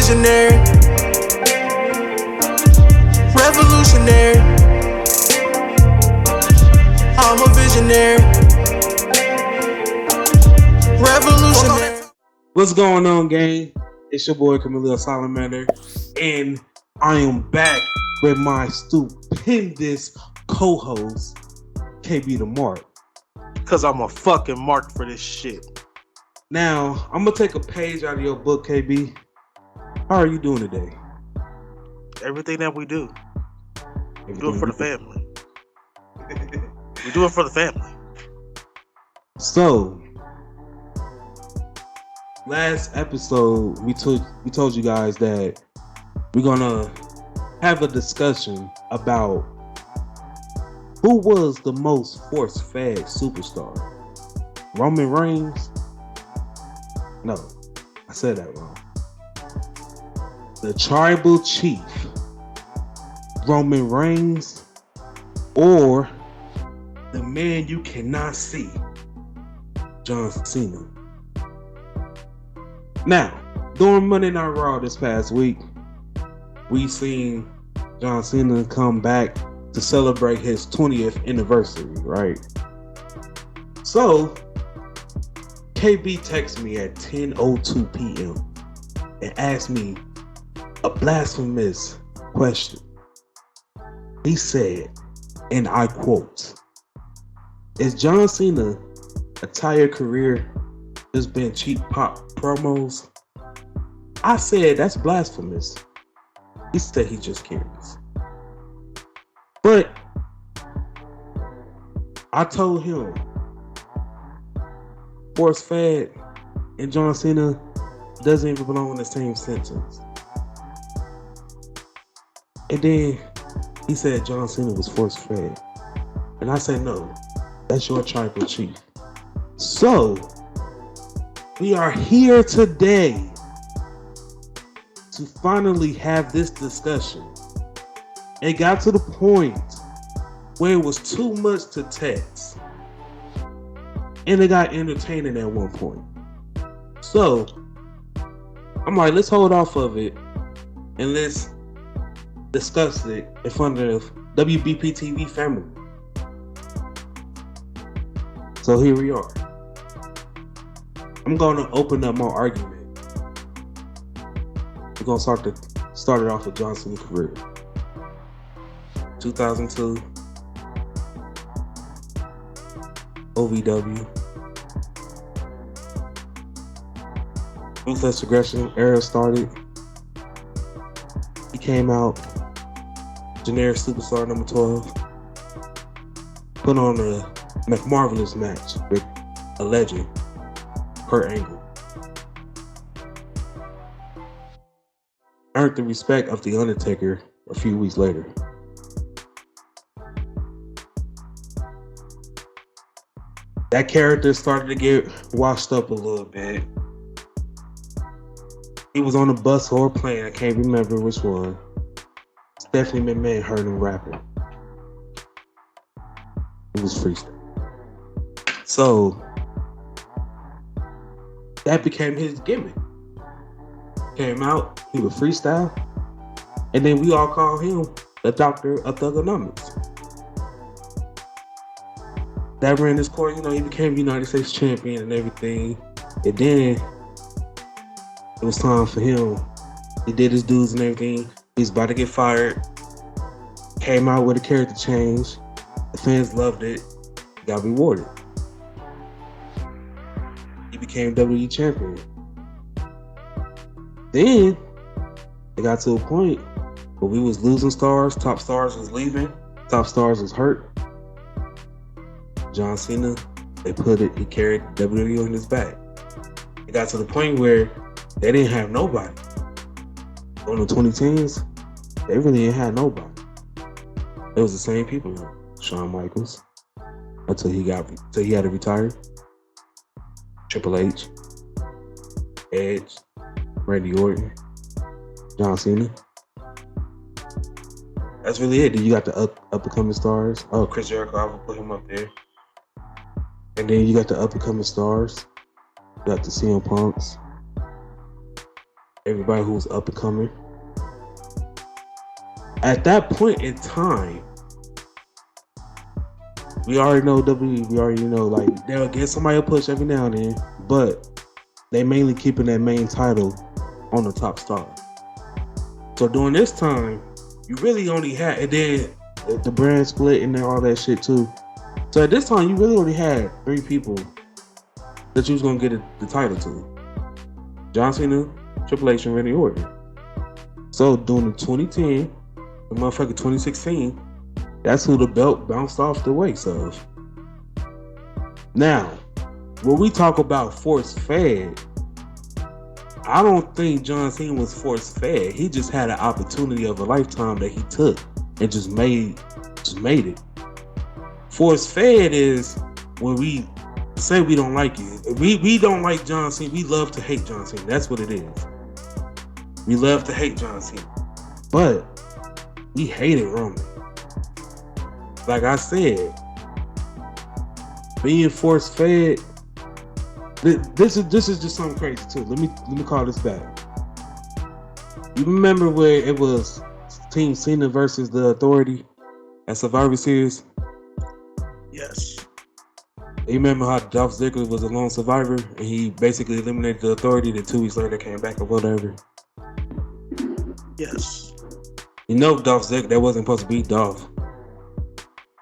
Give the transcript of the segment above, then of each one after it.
visionary, revolutionary. I'm a visionary, revolutionary. What's going on, gang? It's your boy Camilo Salamander, and I am back with my stupendous co-host, KB the Mark. Cause I'm a fucking mark for this shit. Now, I'm gonna take a page out of your book, KB. How are you doing today? Everything that we do, we do it for the family. We do it for the family. So, last episode we told you guys that we're gonna have a discussion about who was the most force-fed superstar. Roman Reigns? No, I said that wrong. The Tribal Chief, Roman Reigns, or the man you cannot see, John Cena. Now, during Monday Night Raw this past week, we seen John Cena come back to celebrate his 20th anniversary, right? So, KB texted me at 10:02 p.m. and asked me a blasphemous question. He said, and I quote, "Is John Cena entire career just been cheap pop promos?" I said, "That's blasphemous." He said he's just curious. But I told him force fed and John Cena doesn't even belong in the same sentence. And then he said John Cena was force fed. And I said, no, that's your tribal chief. So we are here today to finally have this discussion. It got to the point where it was too much to text. And it got entertaining at one point. So, I'm like, let's hold off of it and let's discuss it in front of WBPTV family. So here we are. I'm going to open up my argument. We're going to start it off with John Cena's career. 2002, OVW, Ruthless Aggression era started. He came out, generic superstar number 12, put on a McMarvelous match with a legend, Kurt Angle. Earned the respect of The Undertaker a few weeks later. That character started to get washed up a little bit. He was on a bus or a plane, I can't remember which one. Stephanie McMahon heard him rapping. It was freestyle. So, that became his gimmick. Came out, he would freestyle, and then we all call him the Doctor of Thugonomics. That ran his course, he became United States champion and everything. And then it was time for him. He did his dues and everything. He's about to get fired. Came out with a character change. The fans loved it. He got rewarded. He became WWE champion. Then it got to a point where we was losing stars. Top stars was leaving. Top stars was hurt. John Cena, he carried WWE on his back. It got to the point where they didn't have nobody. On the 2010s, they really didn't have nobody. It was the same people. Shawn Michaels, until he had to retire. Triple H, Edge, Randy Orton, John Cena. That's really it. Then you got the up-and-coming stars. Oh, Chris Jericho, I will put him up there. And then you got the up-and-coming stars. You got the CM Punks. everybody who was up and coming. At that point in time, we already know WWE, we already know like they'll get somebody a push every now and then, but they mainly keeping that main title on the top star. So during this time, you really only had, and then the brand split and all that shit too. So at this time, you really only had 3 people that you was gonna get the title to: John Cena, Triple H, and Randy Orton. So during the 2010, the motherfucking 2016, that's who the belt bounced off the waist of. Now, when we talk about force fed, I don't think John Cena was force fed. He just had an opportunity of a lifetime that he took and just made it. Force fed is when we say we don't like it. We don't like John Cena. We love to hate John Cena. That's what it is. We love to hate John Cena. But we hated Roman. Like I said, being force fed. This is just something crazy too. Let me call this back. You remember where it was Team Cena versus the Authority at Survivor Series? Yes. You remember how Dolph Ziggler was a lone survivor and he basically eliminated the Authority, then 2 weeks later came back or whatever? Yes. You know Dolph Ziggler, that wasn't supposed to be Dolph.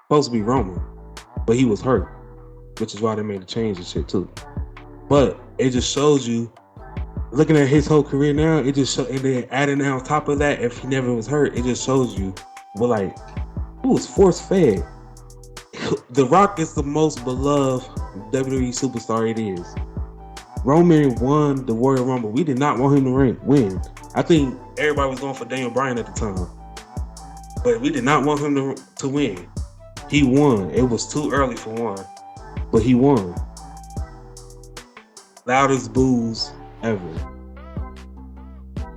Supposed to be Roman. But he was hurt, which is why they made the change and shit too. But it just shows you, looking at his whole career now, it just and then adding on top of that, if he never was hurt, it just shows you, well, like, who was force fed? The Rock is the most beloved WWE superstar it is. Roman won the Royal Rumble. We did not want him to win. I think everybody was going for Daniel Bryan at the time. But we did not want him to win. He won. It was too early for one. But he won. Loudest boos ever.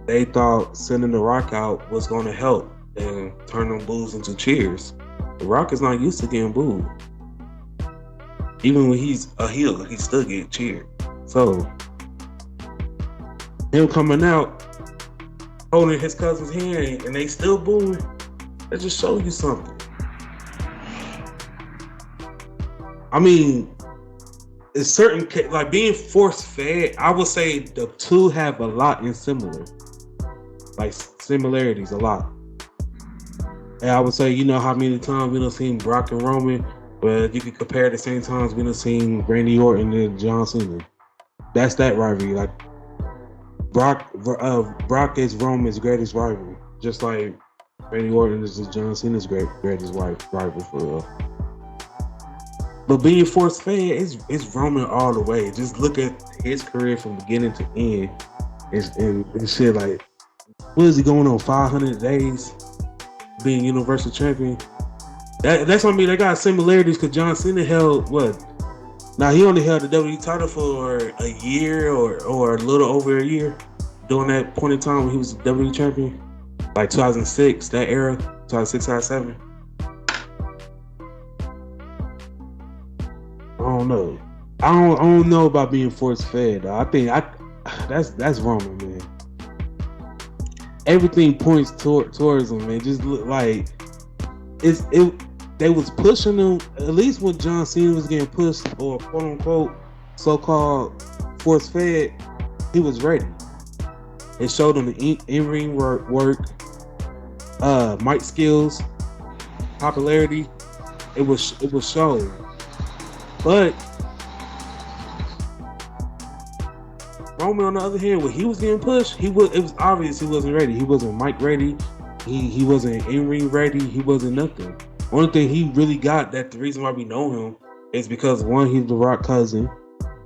They thought sending The Rock out was going to help and turn them boos into cheers. The Rock is not used to getting booed. Even when he's a heel, he still get cheered. So, him coming out, holding his cousin's hand, and they still booing, that just shows you something. I mean, it's certain, like being force-fed, I would say the two have a lot in similar. Like, similarities, a lot. And I would say, you know how many times we done seen Brock and Roman, but you could compare the same times we done seen Randy Orton and John Cena. That's that rivalry. Like, Brock is Roman's greatest rival, just like Randy Orton is John Cena's greatest rival for real. But being force fed is Roman all the way. Just look at his career from beginning to end and shit. Like, what is he going on 500 days being Universal Champion? That's what I mean. They got similarities because John Cena held what? Now he only held the WWE title for a year or a little over a year during that point in time when he was the WWE champion, like 2006, that era, 2006, 2007. I don't know. I don't know about being force fed. I think that's Roman, man. Everything points towards him, man. Just look like they was pushing him. At least when John Cena was getting pushed or quote unquote so-called force fed, he was ready. It showed him the in-ring work, mic skills, popularity. It was shown. But Roman, on the other hand, when he was getting pushed, it was obvious he wasn't ready. He wasn't mic ready. He wasn't in-ring ready. He wasn't nothing. Only thing he really got, that the reason why we know him is because one, he's the Rock cousin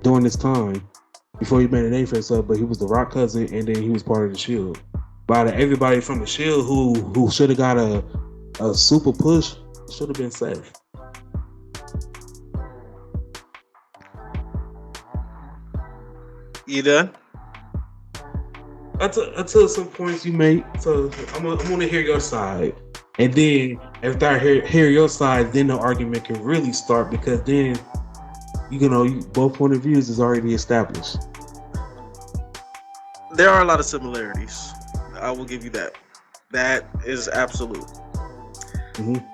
during this time before he made a name for himself, but he was the Rock cousin and then he was part of the Shield. But out of everybody from the Shield who should have got a super push, should have been Seth. You done? Until some points you made, so I'm gonna hear your side, and then after I hear your side, then the argument can really start, because then both point of views is already established. There are a lot of similarities. I will give you that. That is absolute. Mhm.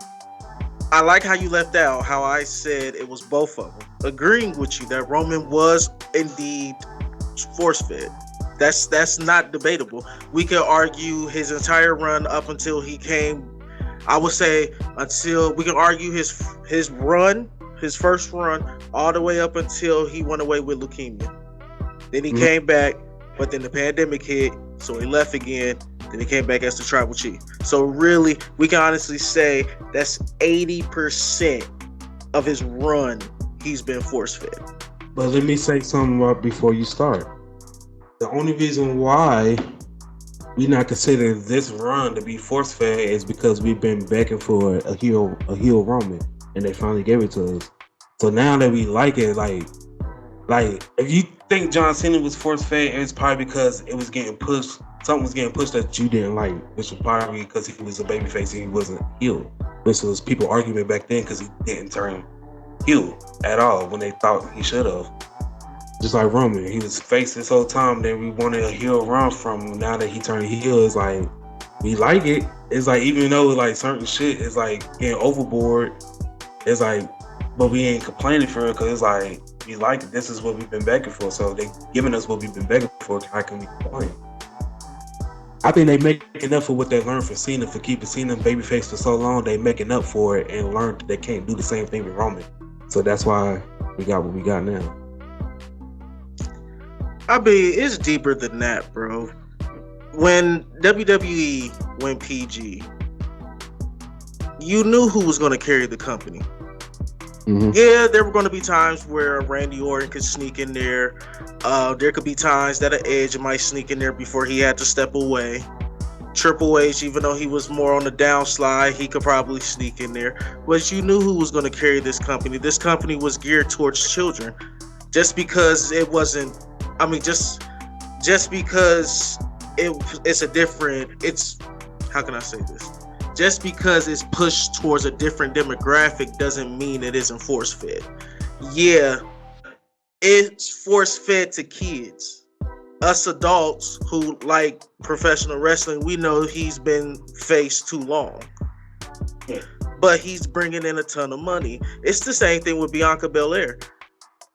I like how you left out how I said it was both of them. Agreeing with you that Roman was indeed force fed. That's not debatable. We could argue his entire run up until he came. I would say until we can argue his run, his first run, all the way up until he went away with leukemia. Then he came back, but then the pandemic hit, so he left again. Then he came back as the tribal chief. So really, we can honestly say that's 80% of his run. He's been force fed. But let me say something right before you start. The only reason why we not considering this run to be force fed is because we've been begging for a heel Roman, and they finally gave it to us. So now that we like it, like if you think John Cena was force fed, it's probably because it was getting pushed. Something was getting pushed that you didn't like, which was probably because he was a babyface and he wasn't heel. Which was people arguing back then because he didn't turn heel at all when they thought he should have. Just like Roman, he was face this whole time. Then we wanted a heel run from him. Now that he turned heel, it's like we like it. It's like even though like certain shit is like getting overboard, it's like, but we ain't complaining for it because it's like we like it. This is what we've been begging for. So they giving us what we've been begging for. How can we complain? I think they making up for what they learned from Cena for keeping Cena babyface for so long. They making up for it and learned that they can't do the same thing with Roman. So that's why we got what we got now. I mean, it's deeper than that, bro. When WWE went PG, you knew who was going to carry the company. Mm-hmm. Yeah, there were going to be times where Randy Orton could sneak in there. There could be times that an Edge might sneak in there before he had to step away. Triple H, even though he was more on the downslide, he could probably sneak in there. But you knew who was going to carry this company. This company was geared towards children. Just because it wasn't, I mean, just because it's a different, it's, how can I say this? Just because it's pushed towards a different demographic doesn't mean it isn't force-fed. Yeah, it's force-fed to kids. Us adults who like professional wrestling, we know he's been faced too long. But he's bringing in a ton of money. It's the same thing with Bianca Belair.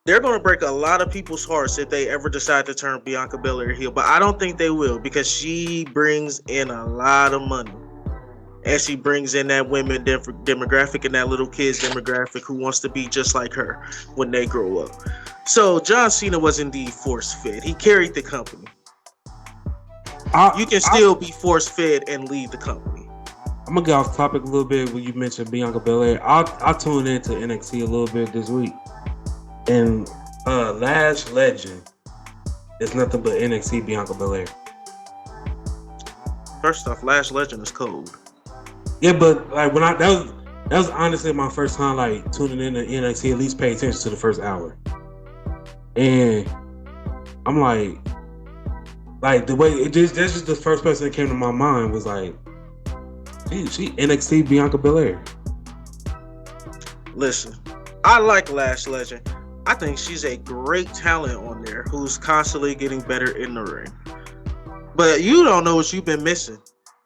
They're going to break a lot of people's hearts if they ever decide to turn Bianca Belair heel. But I don't think they will because she brings in a lot of money. And she brings in that women demographic and that little kids demographic who wants to be just like her when they grow up. So John Cena was indeed force-fed. He carried the company. You can still be force-fed and lead the company. I'm going to get off topic a little bit when you mentioned Bianca Belair. I tuned into NXT a little bit this week. And Lash Legend is nothing but NXT Bianca Belair. First off, Lash Legend is cold. Yeah, but like when that was honestly my first time like tuning in to NXT, at least pay attention to the first hour. And I'm like the way that's just the first person that came to my mind was like, geez, she NXT Bianca Belair. Listen, I like Lash Legend. I think she's a great talent on there who's constantly getting better in the ring. But you don't know what you've been missing.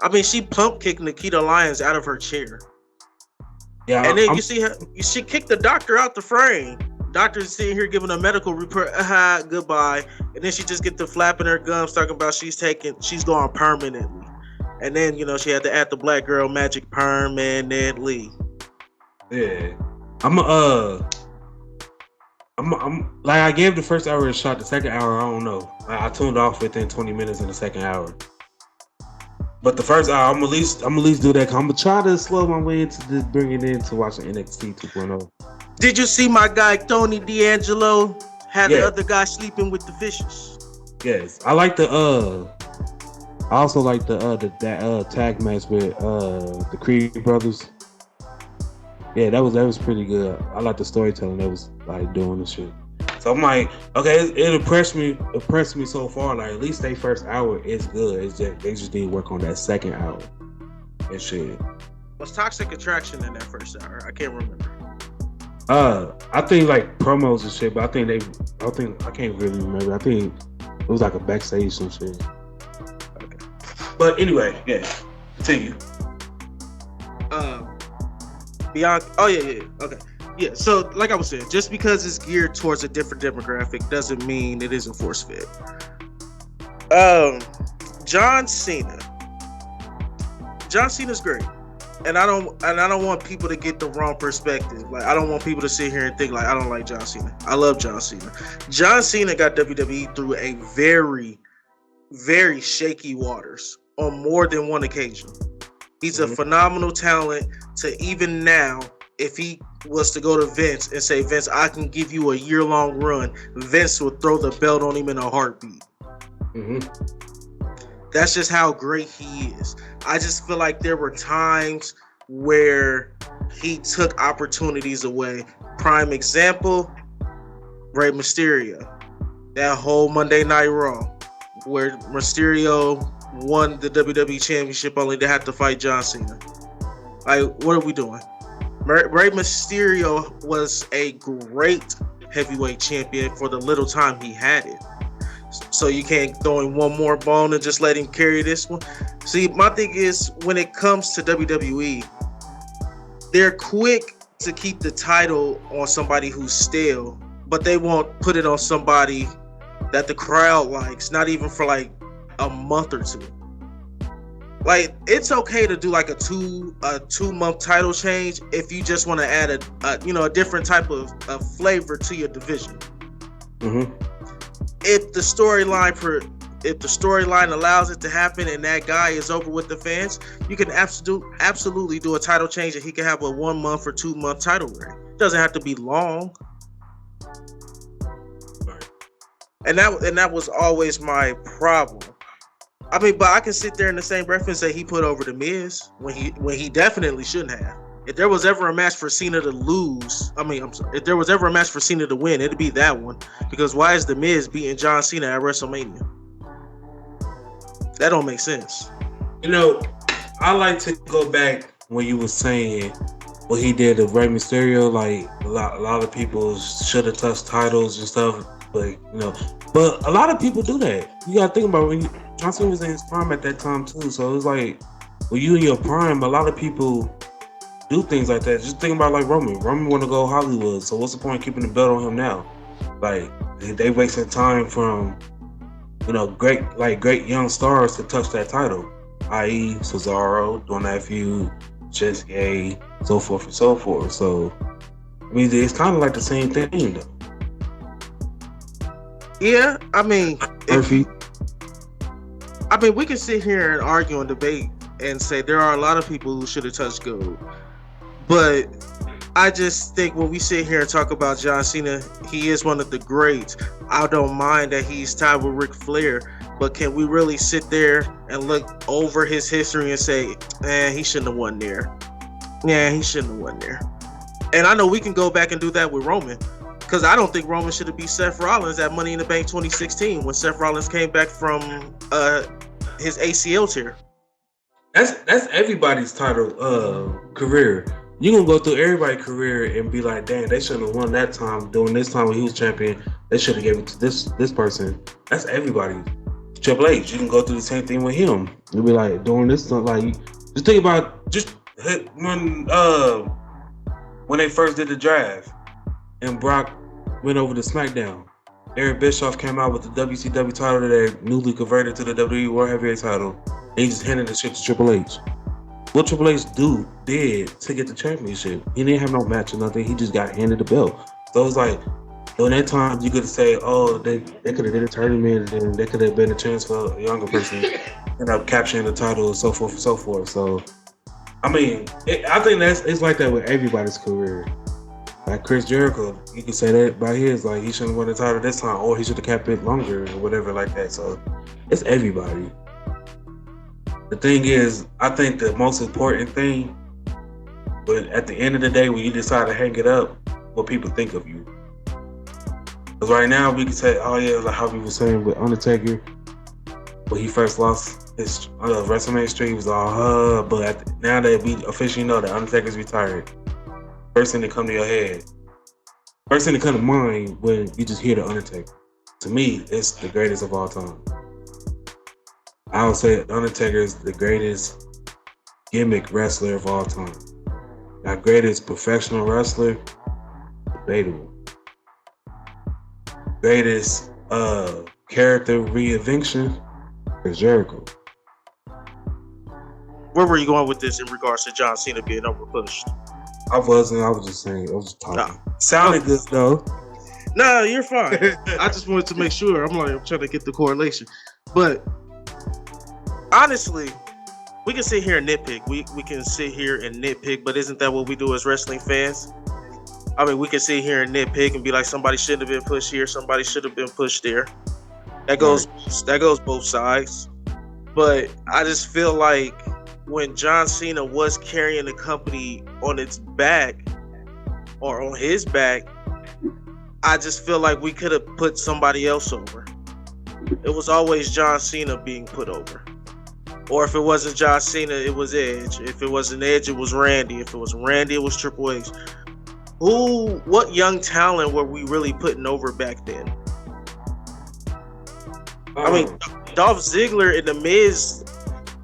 I mean, she pump kicked Nikita Lyons out of her chair. Yeah, and then you see her, she kicked the doctor out the frame. Doctor's sitting here giving a medical report. Goodbye. And then she just get to flapping her gums, talking about she's going permanently. And then she had to add the black girl magic permanently. Yeah, I'm like I gave the first hour a shot. The second hour, I don't know. I tuned off within 20 minutes in the second hour. But the first hour, I'm at least do that. I'm gonna try to slow my way into this, bring it into watching NXT 2.0. Did you see my guy Tony D'Angelo had the other guy sleeping with the fishes? Yes, I like the I also like the tag match with the Creed brothers. Yeah, that was pretty good. I like the storytelling that was like doing the shit. So I'm like, okay, it impressed me so far. Like at least they first hour is good. It's just they just need to work on that second hour and shit. Was Toxic Attraction in that first hour? I can't remember. I think like promos and shit, but I can't really remember. I think It was like a backstage some shit. Okay. But anyway, yeah. Continue. Beyond. Oh yeah. Okay. Yeah. So like I was saying, just because it's geared towards a different demographic doesn't mean it isn't force fed. John Cena. John Cena's great. And I don't want people to get the wrong perspective. Like, I don't want people to sit here and think like I don't like John Cena. I love John Cena. John Cena got WWE through a very, very shaky waters on more than one occasion. He's a phenomenal talent. To even now, if he was to go to Vince and say, Vince, I can give you a year-long run, Vince would throw the belt on him in a heartbeat. That's just how great he is. I just feel like there were times where he took opportunities away. Prime example, Rey Mysterio. That whole Monday Night Raw where Mysterio won the WWE Championship only to have to fight John Cena. Like, what are we doing? Rey Mysterio was a great heavyweight champion for the little time he had it. So you can't throw him one more bone and just let him carry this one. See, my thing is, when it comes to WWE, they're quick to keep the title on somebody who's stale, but they won't put it on somebody that the crowd likes, not even for like a month or two. Like, it's okay to do like a 2-month title change if you just want to add a different type of flavor to your division. If the storyline allows it to happen and that guy is over with the fans, you can absolutely do a title change and he can have a 1 month or 2 month title reign. It doesn't have to be long. And that was always my problem. I mean, but I can sit there in the same breath and say he put over The Miz when he definitely shouldn't have. If there was ever a match for Cena to lose, if there was ever a match for Cena to win, it'd be that one. Because why is The Miz beating John Cena at WrestleMania? That don't make sense. You know, I like to go back when you were saying what he did to Rey Mysterio. Like, a lot of people should have touched titles and stuff, but a lot of people do that. You gotta think about when John Cena was in his prime at that time too. So it was like, when you in your prime, a lot of people do things like that. Just think about like Roman. Roman want to go Hollywood, so what's the point of keeping the belt on him now? Like, they wasting time from great young stars to touch that title, i.e. Cesaro, doing that feud, Shinsuke, so forth and so forth. So I mean, it's kind of like the same thing though. Yeah, I mean, Murphy. We can sit here and argue and debate and say there are a lot of people who should have touched gold. But I just think when we sit here and talk about John Cena, he is one of the greats. I don't mind that he's tied with Ric Flair, but can we really sit there and look over his history and say, he shouldn't have won there. Yeah, he shouldn't have won there. And I know we can go back and do that with Roman, because I don't think Roman should have beat Seth Rollins at Money in the Bank 2016 when Seth Rollins came back from his ACL tear. That's everybody's title career. You gonna go through everybody's career and be like, damn, they shouldn't have won that time. During this time when he was champion, they should have given it to this person. That's everybody. Triple H, you can go through the same thing with him. You'll be like, during this time, like, just think about when they first did the draft and Brock went over to SmackDown. Eric Bischoff came out with the WCW title that they newly converted to the WWE World Heavyweight title. And he just handed the shit to Triple H. What Triple H did to get the championship? He didn't have no match or nothing. He just got handed the belt. So it was like, during that time, you could say, oh, they could have did a tournament and they could have been a chance for a younger person to end up capturing the title and so forth and so forth. So, I mean, I think it's like that with everybody's career. Like Chris Jericho, you can say that about his, like he shouldn't have won the title this time, or he should have kept it longer or whatever like that. So it's everybody. The thing is, I think the most important thing, but at the end of the day, when you decide to hang it up, what people think of you. Because right now, we can say, oh yeah, like how we were saying with Undertaker, when he first lost his WrestleMania streak, he was all, but now that we officially know that Undertaker's retired, first thing that come to your head, first thing that come to mind when you just hear the Undertaker. to me, it's the greatest of all time. I would say Undertaker is the greatest gimmick wrestler of all time. Now, greatest professional wrestler, debatable. Greatest character reinvention is Jericho. Where were you going with this in regards to John Cena being overpushed? I was just saying, I was just talking. Sounded good though. Nah, you're fine. I just wanted to make sure. I'm trying to get the correlation. But honestly, we can sit here and nitpick. We can sit here and nitpick, but isn't that what we do as wrestling fans? I mean, we can sit here and nitpick and be like, somebody shouldn't have been pushed here, somebody should have been pushed there. That goes both sides. But I just feel like when John Cena was carrying the company on its back or on his back, I just feel like we could have put somebody else over. It was always John Cena being put over. Or if it wasn't John Cena, it was Edge. If it wasn't Edge, it was Randy. If it was Randy, it was Triple H. What young talent were we really putting over back then? I mean, Dolph Ziggler and The Miz,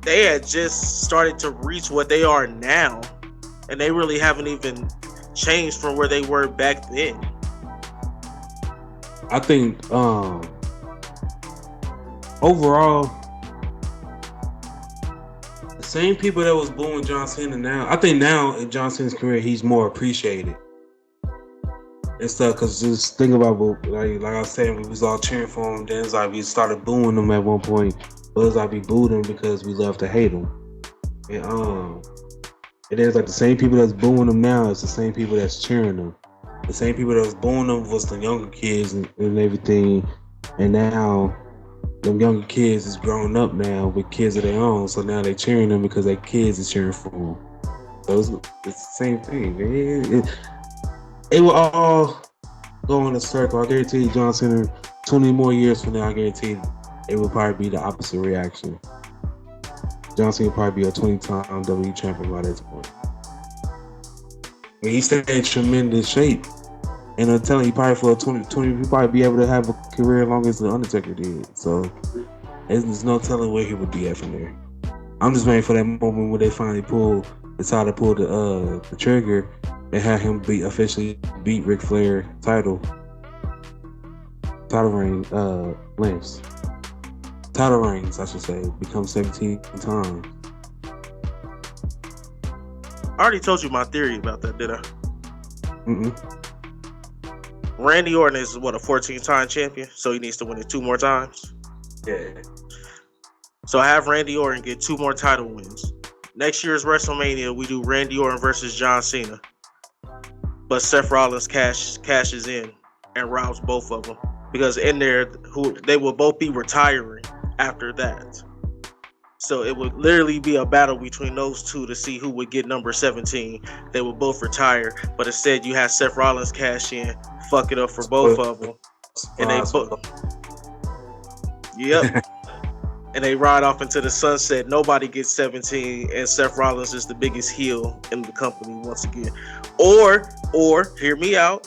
they had just started to reach what they are now. And they really haven't even changed from where they were back then. I think overall, the same people that was booing John Cena now, I think now in John Cena's career, he's more appreciated and stuff. Because just think about, like I was saying, we was all cheering for him. Then it's like we started booing him at one point. But it's like we booed him because we love to hate him. And it's like the same people that's booing him now is the same people that's cheering him. The same people that was booing him was the younger kids and everything. And now them younger kids is growing up now with kids of their own. So now they cheering them because their kids is cheering for them. So it's the same thing. It will all go in a circle. I guarantee you, John Cena, 20 more years from now, I guarantee it will probably be the opposite reaction. John Cena will probably be a 20-time WWE champion by this point. He stayed in tremendous shape. And I'm telling you, probably for 20, he'll probably be able to have a career as long as The Undertaker did. So there's no telling where he would be at from there. I'm just waiting for that moment where they finally decided to pull the trigger and have him officially beat Ric Flair title rings. Title rings, I should say, become 17 times. I already told you my theory about that, did I? Mm-mm. Randy Orton is a 14-time champion, so he needs to win it 2 more times. Yeah. So I have Randy Orton get 2 more title wins. Next year's WrestleMania, we do Randy Orton versus John Cena. But Seth Rollins cashes in and robs both of them. Because in there, they will both be retiring after that. So it would literally be a battle between those two to see who would get number 17. They would both retire, but instead you have Seth Rollins cash in, fuck it up for both of them, and they yep, and they ride off into the sunset. Nobody gets 17, and Seth Rollins is the biggest heel in the company once again. Or hear me out.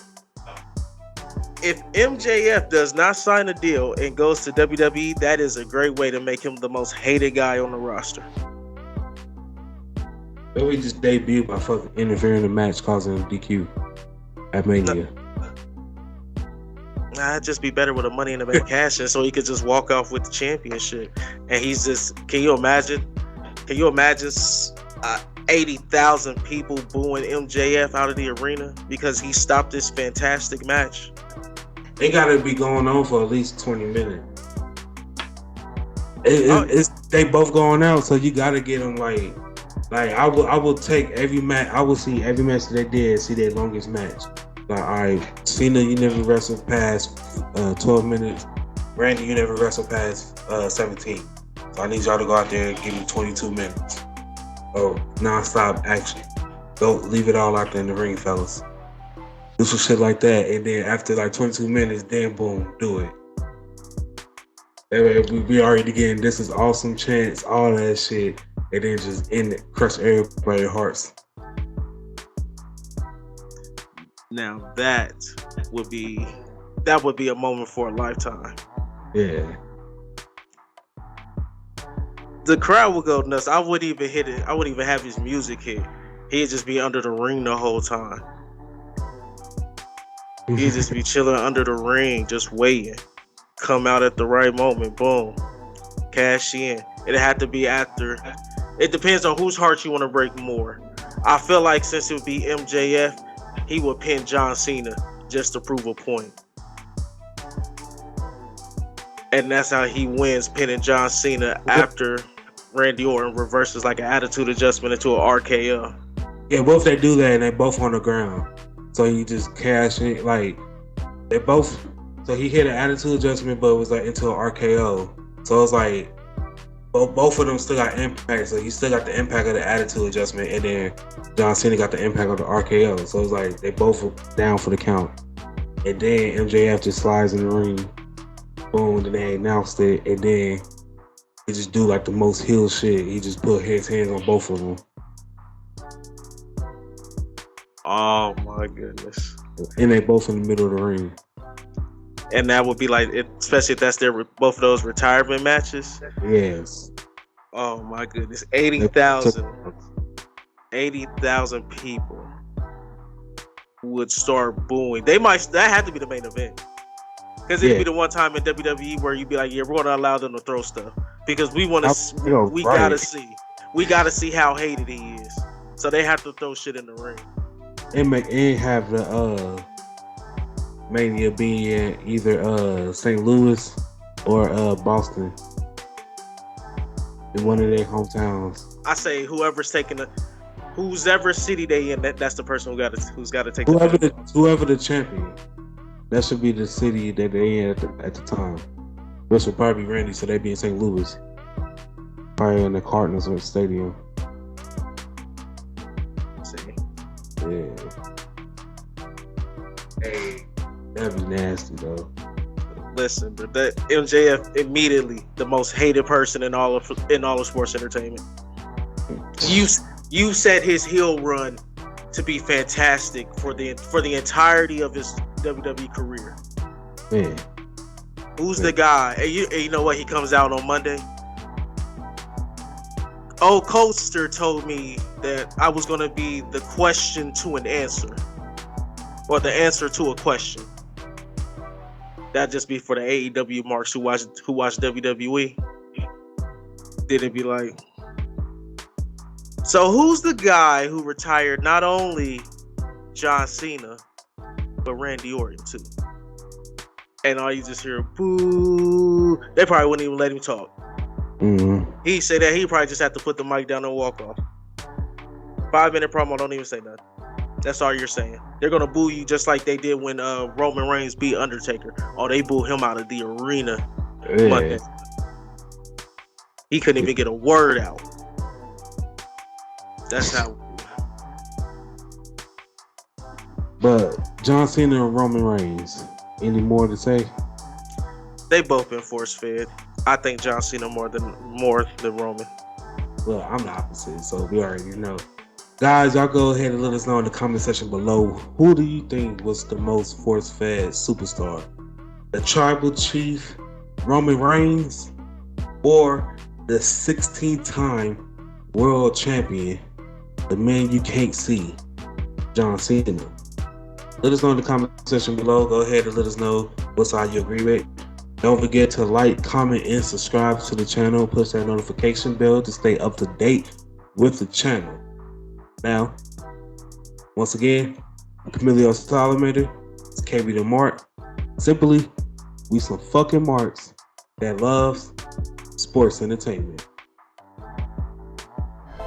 If MJF does not sign a deal and goes to WWE, that is a great way to make him the most hated guy on the roster. Maybe just debut by fucking interfering in the match, causing a DQ at Mania. Nah, it'd just be better with a Money in the Bank cash in, so he could just walk off with the championship. And he's just, can you imagine 80,000 people booing MJF out of the arena because he stopped this fantastic match? They gotta be going on for at least 20 minutes. They both going out, so you gotta get them like I will take every match. I will see every match that they did, see their longest match. Like, all right, Cena, you never wrestled past 12 minutes. Randy, you never wrestled past 17. So I need y'all to go out there and give me 22 minutes. Oh, non-stop action. Don't leave it all out there in the ring, fellas. Do some shit like that, and then after like 22 minutes, then boom, do it. And we already getting this is awesome chance, all that shit, and then just end it, crush everybody's hearts. Now that would be that would be a moment for a lifetime. Yeah. The crowd would go nuts. I wouldn't even hit it. I wouldn't even have his music hit. He'd just be under the ring the whole time. He'd just be chilling under the ring, just waiting. Come out at the right moment, boom. Cash in. It had to be after. It depends on whose heart you want to break more. I feel like since it would be MJF, he would pin John Cena just to prove a point. And that's how he wins, pinning John Cena after Randy Orton reverses like an attitude adjustment into an RKO. Yeah, both they do that and they both on the ground. So you just cash in, like, they both, so he hit an attitude adjustment, but it was like into an RKO. So it's like, both of them still got impact. So you still got the impact of the attitude adjustment, and then John Cena got the impact of the RKO. So it's like, they both down for the count. And then MJF just slides in the ring. Boom, and then they announced it, and then he just do like the most heel shit. He just put his hands on both of them. Oh my goodness. And they both in the middle of the ring. And that would be like, especially if that's both of those retirement matches. Yes. Oh my goodness. 80,000 people would start booing. That had to be the main event. Because it'd be the one time in WWE where you'd be like, yeah, we're gonna allow them to throw stuff. Because we want to we gotta see how hated he is. So they have to throw shit in the ring. And have the Mania be in either St. Louis or Boston, in one of their hometowns. I say whoever's whoever city they in, that's the person who's got to take whoever the champion. That should be the city that they in at the time. This would probably be Randy, so they'd be in St. Louis, probably in the Cardinals or Stadium. Yeah. Hey, that'd be nasty though. Listen, but that MJF immediately the most hated person in all of sports entertainment. You set his heel run to be fantastic for the entirety of his WWE career. Man. Who's the guy? And you know what? He comes out on Monday. Old Coaster told me that I was going to be the question to an answer, or the answer to a question. That'd just be for the AEW marks who watch WWE. Then it'd be like, so who's the guy who retired not only John Cena but Randy Orton too? And all you just hear boo. They probably wouldn't even let him talk. Mm-hmm. He say that he probably just had to put the mic down and walk off. 5-minute promo, don't even say nothing. That's all you're saying. They're gonna boo you just like they did when Roman Reigns beat Undertaker. Oh, they booed him out of the arena. Yeah. He couldn't even get a word out. That's how. But John Cena and Roman Reigns, any more to say? They both been force fed. I think John Cena more than Roman. Well, I'm the opposite, so we already know. Guys, y'all go ahead and let us know in the comment section below. Who do you think was the most force-fed superstar? The Tribal Chief, Roman Reigns, or the 16-time World Champion, the man you can't see, John Cena? Let us know in the comment section below. Go ahead and let us know what side you agree with. Don't forget to like, comment, and subscribe to the channel. Push that notification bell to stay up to date with the channel. Now, once again, I'm Camilio Salamander. It's KB the Mark. Simply, we some fucking marks that loves sports entertainment.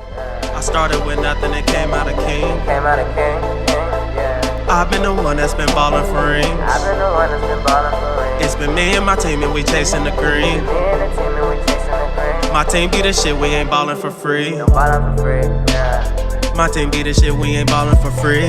I started with nothing and came out a king. I've been the one that's been ballin' for rings. It's been me and my team and we chasing the green. My team be the shit, we ain't ballin' for free. My team be the shit, we ain't ballin' for free.